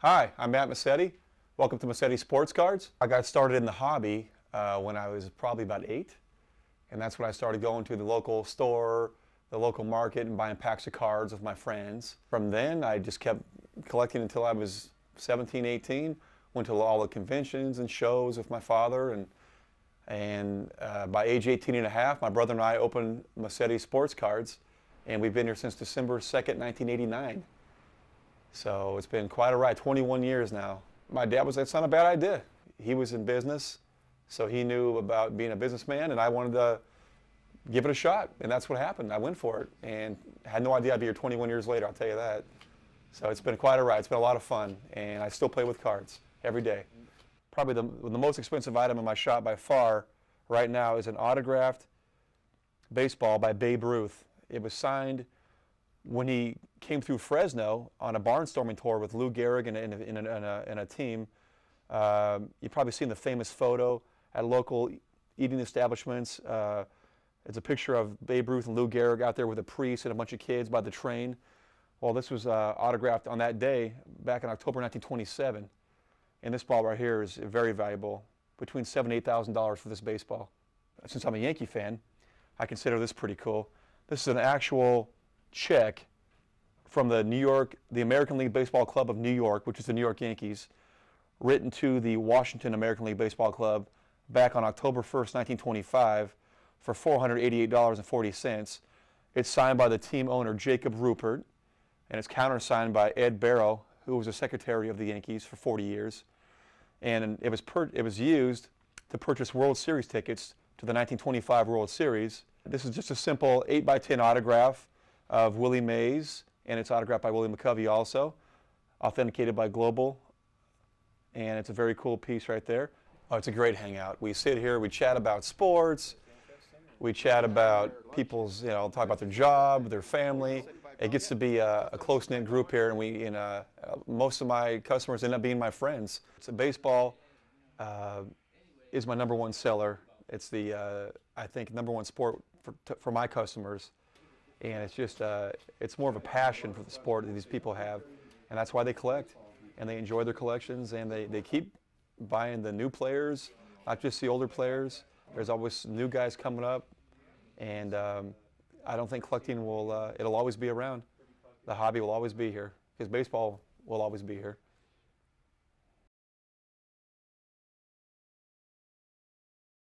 Hi, I'm Matt Mosette. Welcome to Mosette Sports Cards. I got started in the hobby when I was probably about 8, and that's when I started going to the local store, the local market, and buying packs of cards with my friends. From then, I just kept collecting until I was 17, 18. Went to all the conventions and shows with my father, and by age 18 and a half, my brother and I opened Mosette Sports Cards, and we've been here since December 2nd, 1989. So it's been quite a ride, 21 years now. My dad was, it's not a bad idea. He was in business, so he knew about being a businessman, and I wanted to give it a shot, and that's what happened. I went for it, and had no idea I'd be here 21 years later, I'll tell you that. So it's been quite a ride. It's been a lot of fun, and I still play with cards every day. Probably the most expensive item in my shop by far right now is an autographed baseball by Babe Ruth. It was signed when he came through Fresno on a barnstorming tour with Lou Gehrig and a team. You've probably seen the famous photo at local eating establishments. It's a picture of Babe Ruth and Lou Gehrig out there with a priest and a bunch of kids by the train. Well, this was autographed on that day back in October 1927. And this ball right here is very valuable, between $7,000 and $8,000 for this baseball. Since I'm a Yankee fan, I consider this pretty cool. This is an actual check from the American League Baseball Club of New York, which is the New York Yankees, written to the Washington American League Baseball Club back on October 1st, 1925 for $488.40. It's signed by the team owner, Jacob Ruppert, and it's countersigned by Ed Barrow, who was a secretary of the Yankees for 40 years. And it was used to purchase World Series tickets to the 1925 World Series. This is just a simple 8x10 autograph of Willie Mays, and it's autographed by Willie McCovey also, authenticated by Global, and it's a very cool piece right there. Oh, it's a great hangout. We sit here, we chat about sports, we chat about people's, talk about their job, their family. It gets to be a close-knit group here, and most of my customers end up being my friends. So baseball is my #1 seller. It's the, I think, #1 sport for my customers. And it's just, it's more of a passion for the sport that these people have, and that's why they collect, and they enjoy their collections, and they keep buying the new players, not just the older players. There's always new guys coming up, and I don't think collecting will, it'll always be around. The hobby will always be here, because baseball will always be here.